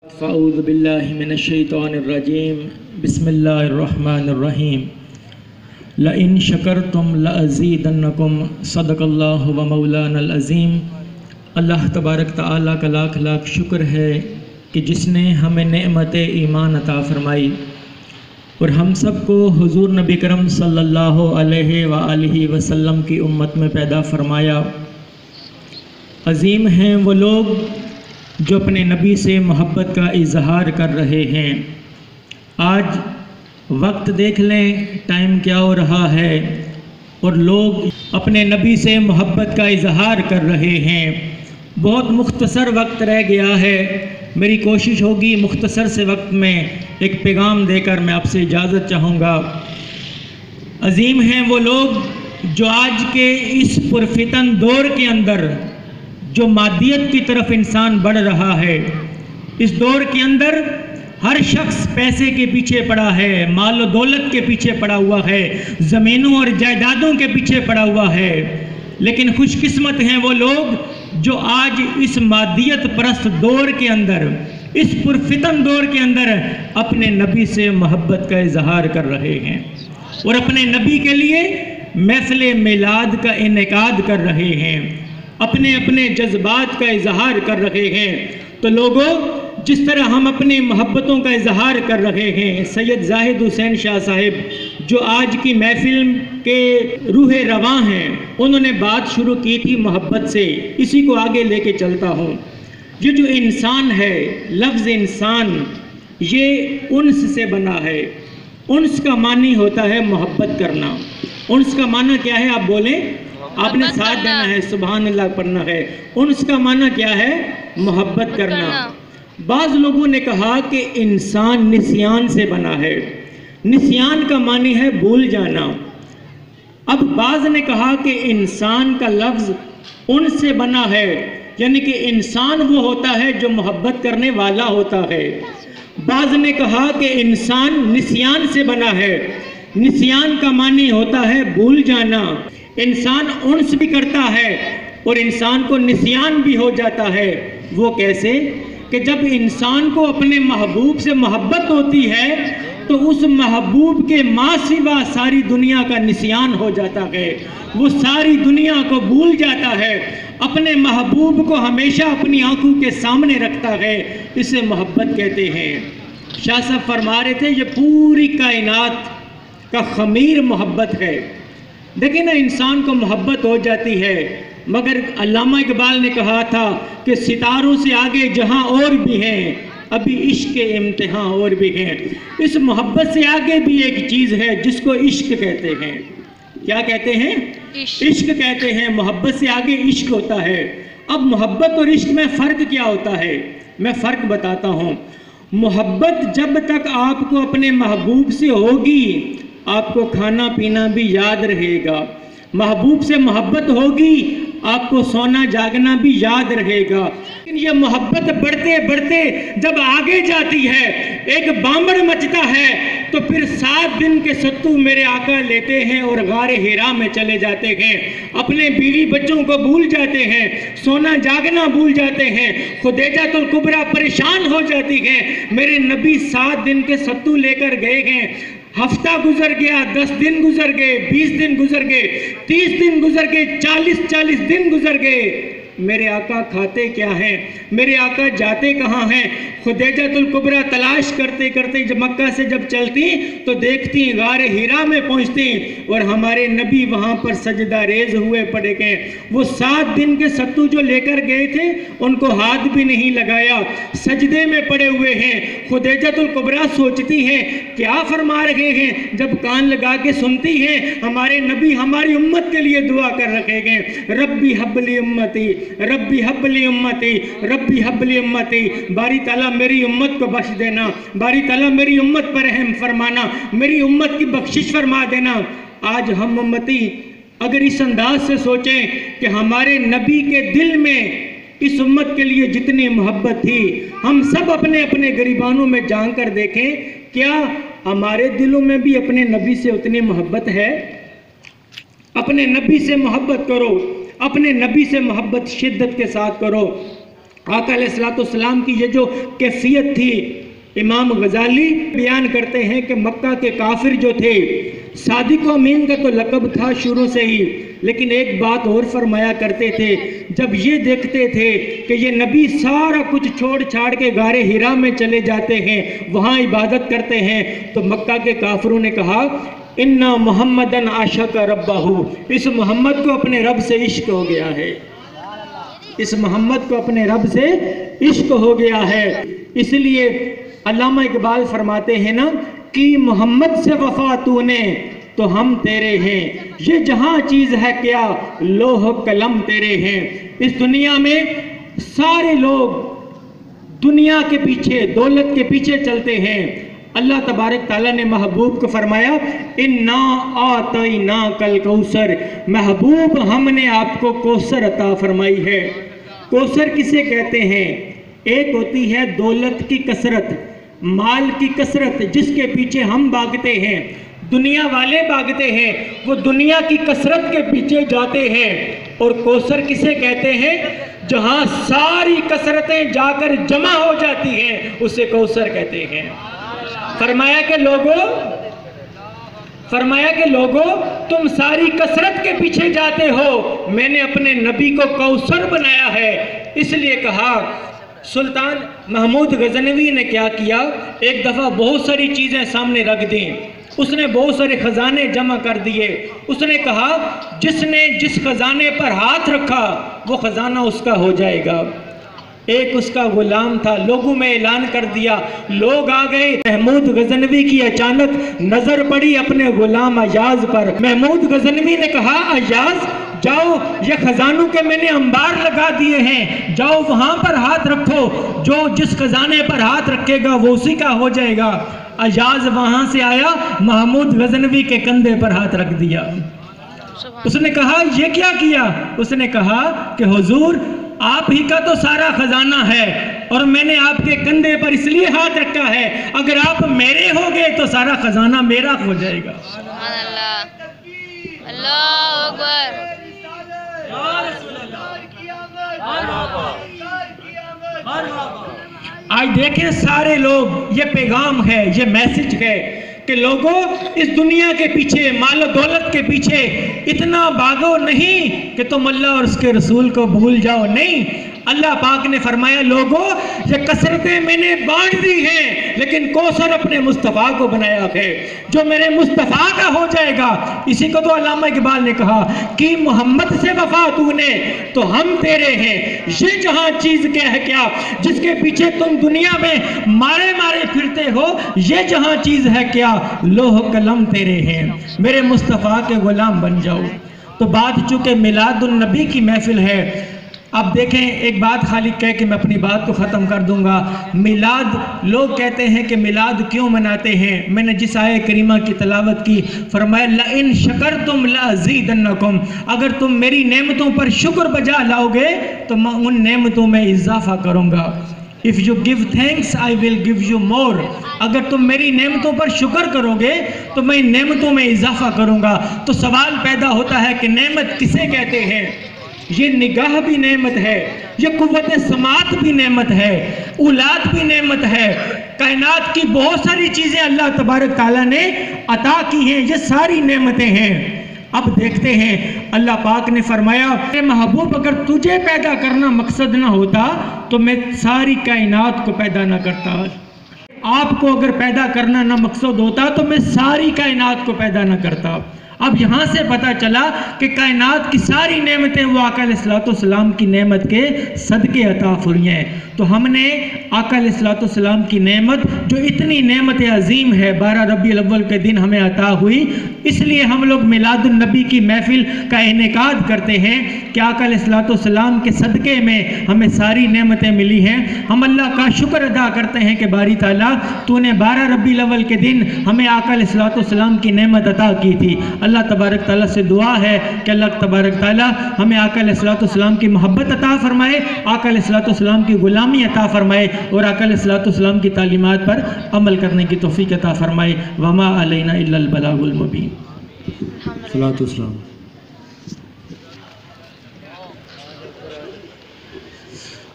फ़अऊज़ु बिल्लाहि मिनश्शैतानिर्रजीम बिस्मिल्लाहिर्रहमानिर्रहीम लइन शकरतुम लअज़ीदन्नकुम सदक़ल्लाहु व मौलानल अज़ीम। अल्लाह तबारक तआला का लाख लाख शुक्र है कि जिसने हमें नेमत ईमान अता फ़रमाई और हम सबको हुज़ूर नबी करम सल्लल्लाहु अलैहि व आलिहि वसल्लम की उम्मत में पैदा फ़रमाया। अज़ीम हैं वो लोग जो अपने नबी से मोहब्बत का इजहार कर रहे हैं। आज वक्त देख लें टाइम क्या हो रहा है और लोग अपने नबी से मोहब्बत का इजहार कर रहे हैं। बहुत मुख्तसर वक्त रह गया है। मेरी कोशिश होगी मुख्तसर से वक्त में एक पैगाम देकर मैं आपसे इजाज़त चाहूँगा। अज़ीम हैं वो लोग जो आज के इस पुरफितन दौर के अंदर जो मादियत की तरफ इंसान बढ़ रहा है, इस दौर के अंदर हर शख्स पैसे के पीछे पड़ा है, माल और दौलत के पीछे पड़ा हुआ है, ज़मीनों और जायदादों के पीछे पड़ा हुआ है। लेकिन खुशकिस्मत हैं वो लोग जो आज इस मादियत परस्त दौर के अंदर, इस पुरफितन दौर के अंदर अपने नबी से मोहब्बत का इजहार कर रहे हैं और अपने नबी के लिए महफ़िल मिलाद का इनेकाद कर रहे हैं, अपने अपने जज्बात का इजहार कर रहे हैं। तो लोगों, जिस तरह हम अपनी मोहब्बतों का इजहार कर रहे हैं, सैयद जाहिद हुसैन शाह साहिब जो आज की महफिल के रूह रवां हैं, उन्होंने बात शुरू की थी मोहब्बत से। इसी को आगे लेके चलता हूँ। ये जो इंसान है, लफ्ज़ इंसान ये उन्स से बना है। उन्स का मानी होता है मोहब्बत करना। उन्स का माना क्या है? आप बोलें, आपने साथ देना है, सुभान अल्लाह पढ़ना है। उनका माना क्या है? मोहब्बत करना। बाज़ लोगों ने कहा कि इंसान निस्यान से बना है। निस्यान का मानी है भूल जाना। अब बाज़ ने कहा कि इंसान का लफ्ज़ उनसे बना है, यानी कि इंसान वो होता है जो मोहब्बत करने वाला होता है। बाज़ ने कहा कि इंसान निस्यान से बना है। निस्यान का मानी होता है भूल जाना। इंसान उन्स भी करता है और इंसान को निस्यान भी हो जाता है। वो कैसे? कि जब इंसान को अपने महबूब से मोहब्बत होती है तो उस महबूब के माँ सिवा सारी दुनिया का निस्यान हो जाता है। वो सारी दुनिया को भूल जाता है, अपने महबूब को हमेशा अपनी आंखों के सामने रखता है। इसे मोहब्बत कहते हैं। शाह साहब फरमा रहे थे ये पूरी कायनात का खमीर मोहब्बत है। देखिए ना, इंसान को मोहब्बत हो जाती है, मगर अल्लामा इकबाल ने कहा था कि सितारों से आगे जहां और भी हैं, अभी इश्क के इम्तिहान और भी हैं। इस मोहब्बत से आगे भी एक चीज़ है जिसको इश्क कहते हैं। क्या कहते हैं? इश्क कहते हैं। मोहब्बत से आगे इश्क होता है। अब मोहब्बत और इश्क में फ़र्क क्या होता है? मैं फ़र्क बताता हूँ। मोहब्बत जब तक आपको अपने महबूब से होगी, आपको खाना पीना भी याद रहेगा। महबूब से मोहब्बत होगी, आपको सोना जागना भी याद रहेगा। लेकिन ये मोहब्बत बढ़ते बढ़ते जब आगे जाती है, एक बांबड़ मचता है, तो फिर 7 दिन के सत्तू मेरे आका लेते हैं और गारे हिरा में चले जाते हैं। अपने बीवी बच्चों को भूल जाते हैं, सोना जागना भूल जाते हैं। खुदैजातुल कुबरा परेशान हो जाती है। मेरे नबी 7 दिन के सत्तू लेकर गए हैं। हफ्ता गुजर गया, 10 दिन गुजर गए, 20 दिन गुजर गए, 30 दिन गुजर गए, 40 दिन गुजर गए। मेरे आका खाते क्या हैं? मेरे आका जाते कहाँ हैं? खुदैजातुल कुबरा तलाश करते करते जब मक्का से जब चलती तो देखती गारे हिरा में पहुँचती और हमारे नबी वहाँ पर सजदा रेज हुए पड़े गए। वो 7 दिन के सत्तू जो लेकर गए थे उनको हाथ भी नहीं लगाया, सजदे में पड़े हुए हैं। खुदैजातुल कुबरा सोचती हैं क्या फरमा रहे हैं। जब कान लगा के सुनती हैं, हमारे नबी हमारी उम्मत के लिए दुआ कर रखे गए, रब्बी हब्बली उम्मती, रब्बी हब्बली उम्मती, रब्बी हब्बली उम्मती। बारी ताला मेरी उम्मत को बख्श देना, बारी ताला मेरी उम्मत पर रहम फरमाना, मेरी उम्मत की बख्शिश फरमा देना। आज हम उम्मती अगर इस अंदाज से सोचें कि हमारे नबी के दिल में इस उम्मत के लिए जितनी मोहब्बत थी, हम सब अपने अपने गरीबानों में जान कर देखें, क्या हमारे दिलों में भी अपने नबी से उतनी मोहब्बत है? अपने नबी से मोहब्बत करो, अपने नबी से मोहब्बत शिद्दत के साथ करो। आका अलैहिस्सलाम की ये जो कैफियत थी, इमाम गजाली बयान करते हैं कि मक्का के काफिर जो थे, सादिक अमीन का तो लक़ब था शुरू से ही, लेकिन एक बात और फरमाया करते थे, जब ये देखते थे कि ये नबी सारा कुछ छोड़ छाड़ के गारे हिरा में चले जाते हैं, वहाँ इबादत करते हैं, तो मक्का के काफिरों ने कहा इन्ना मुहम्मदन आशक रब्बहू, इस मोहम्मद को अपने रब से इश्क हो गया है, इस मोहम्मद को अपने रब से इश्क हो गया है। इसलिए अल्लामा इकबाल फरमाते हैं ना कि मोहम्मद से वफा तूने तो हम तेरे हैं, ये जहां चीज है क्या लोह कलम तेरे हैं। इस दुनिया में सारे लोग दुनिया के पीछे, दौलत के पीछे चलते हैं। अल्लाह तबारक ताला ने महबूब को फरमाया इन्ना आतैना कल कौसर, महबूब हमने आपको कौसर अता फरमाई है। कौसर किसे कहते हैं? एक होती है दौलत की कसरत, माल की कसरत, जिसके पीछे हम भागते हैं, दुनिया वाले भागते हैं, वो दुनिया की कसरत के पीछे जाते हैं। और कौसर किसे कहते हैं? जहां सारी कसरतें जाकर जमा हो जाती हैं, उसे कौसर कहते हैं। फरमाया कि लोगों तुम सारी कसरत के पीछे जाते हो, मैंने अपने नबी को कौसर बनाया है। इसलिए कहा सुल्तान महमूद गजनवी ने क्या किया, एक दफ़ा बहुत सारी चीज़ें सामने रख दी, उसने बहुत सारे खजाने जमा कर दिए। उसने कहा जिसने जिस खजाने पर हाथ रखा वो खजाना उसका हो जाएगा। एक उसका गुलाम था, लोगों में ऐलान कर दिया, लोग आ गए। महमूद गजनवी की अचानक नजर पड़ी अपने गुलाम अयाज पर। महमूद गजनवी ने कहा अयाज जाओ, ये खजानों के मैंने अंबार लगा दिए हैं, जाओ वहां पर हाथ रखो, जो जिस खजाने पर हाथ रखेगा वो उसी का हो जाएगा। अयाज वहां से आया, महमूद गजनवी के कंधे पर हाथ रख दिया। उसने कहा ये क्या किया? उसने कहा कि हुजूर आप ही का तो सारा खजाना है और मैंने आपके कंधे पर इसलिए हाथ रखा है, अगर आप मेरे हो गए तो सारा खजाना मेरा हो जाएगा। अल्लाह अकबर। आज देखें सारे लोग, ये पैगाम है, ये मैसेज है कि लोगों इस दुनिया के पीछे, माल दौलत के पीछे इतना भागो नहीं कि तुम अल्लाह और उसके रसूल को भूल जाओ। नहीं, अल्लाह पाक ने फरमाया लोगों ये कसरतें मैंने बांट दी हैं, लेकिन कौसर अपने मुस्तफ़ा को बनाया है, जो मेरे मुस्तफ़ा का हो जाएगा। इसी को तो अल्लामा इकबाल ने कहा कि मोहम्मद से वफा तूने तो हम तेरे हैं। ये जहां चीज क्या है क्या जिसके पीछे तुम दुनिया में मारे मारे फिरते हो, ये जहां चीज है क्या लोह कलम तेरे हैं, मेरे मुस्तफ़ा के गुलाम बन जाओ। तो बात चूंकि मिलादुन नबी की महफिल है, अब देखें एक बात खाली कह के मैं अपनी बात को ख़त्म कर दूंगा। मिलाद, लोग कहते हैं कि मिलाद क्यों मनाते हैं। मैंने जिस आय करीमा की तलावत की, फरमाया लइन शकरतुम लअज़ीदन्नकुम, अगर तुम मेरी नेमतों पर शुक्र बजा लाओगे तो मैं उन नेमतों में इजाफा करूँगा। If you give thanks I will give you more, अगर तुम मेरी नेमतों पर शुक्र करोगे तो मैं इन नेमतों में इजाफा करूँगा। तो सवाल पैदा होता है कि नेमत किसे कहते हैं? ये निगाह भी नेमत है, ये कुव्वत समात भी नेमत है, औलाद भी नेमत है, कायनात की बहुत सारी चीज़ें अल्लाह तबारक ताला ने अता की हैं, ये सारी नेमतें हैं। अब देखते हैं अल्लाह पाक ने फरमाया महबूब अगर तुझे पैदा करना मकसद ना होता तो मैं सारी कायनात को पैदा ना करता। आपको अगर पैदा करना ना मकसद होता तो मैं सारी कायनात को पैदा ना करता। अब यहाँ से पता चला कि कायनात की सारी नेमतें वो आका अलैहिस्सलाम की नेमत के सदके अता हुई हैं। तो हमने आका अलैहिस्सलाम की नेमत, जो इतनी नेमत अजीम है, 12 रबीउल अव्वल के दिन हमें अता हुई, इसलिए हम लोग मिलादुन नबी की महफिल का इनेकाद करते हैं कि आका अलैहिस्सलाम के सदके में हमें सारी नेमतें मिली हैं। हम अल्लाह का शुक्र अदा करते हैं कि बारी ताला तूने 12 रबीउल अव्वल के दिन हमें आका अलैहिस्सलाम की नेमत अता की थी। अल्लाह तबारक ताला से दुआ है कि अल्लाह तबारक ताला हमें आका अलैहिस्सलाम की मोहब्बत अता फरमाए, आका अलैहिस्सलाम की गुलामी अता फरमाए और आका अलैहिस्सलाम की तालीमात पर अमल करने की तौफीक अता फरमाए। वमा अलैना इल्लल बलागुल मुबीन। सलातुस्सलाम।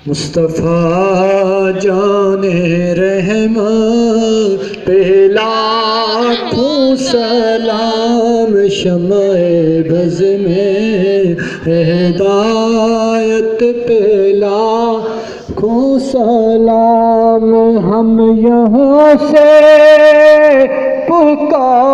मुस्तफ़ा जाने रहमा पे लाखों सलाम, शम्ए बज़ में हिदायत पे लाखों सलाम। हम यहाँ से पुकार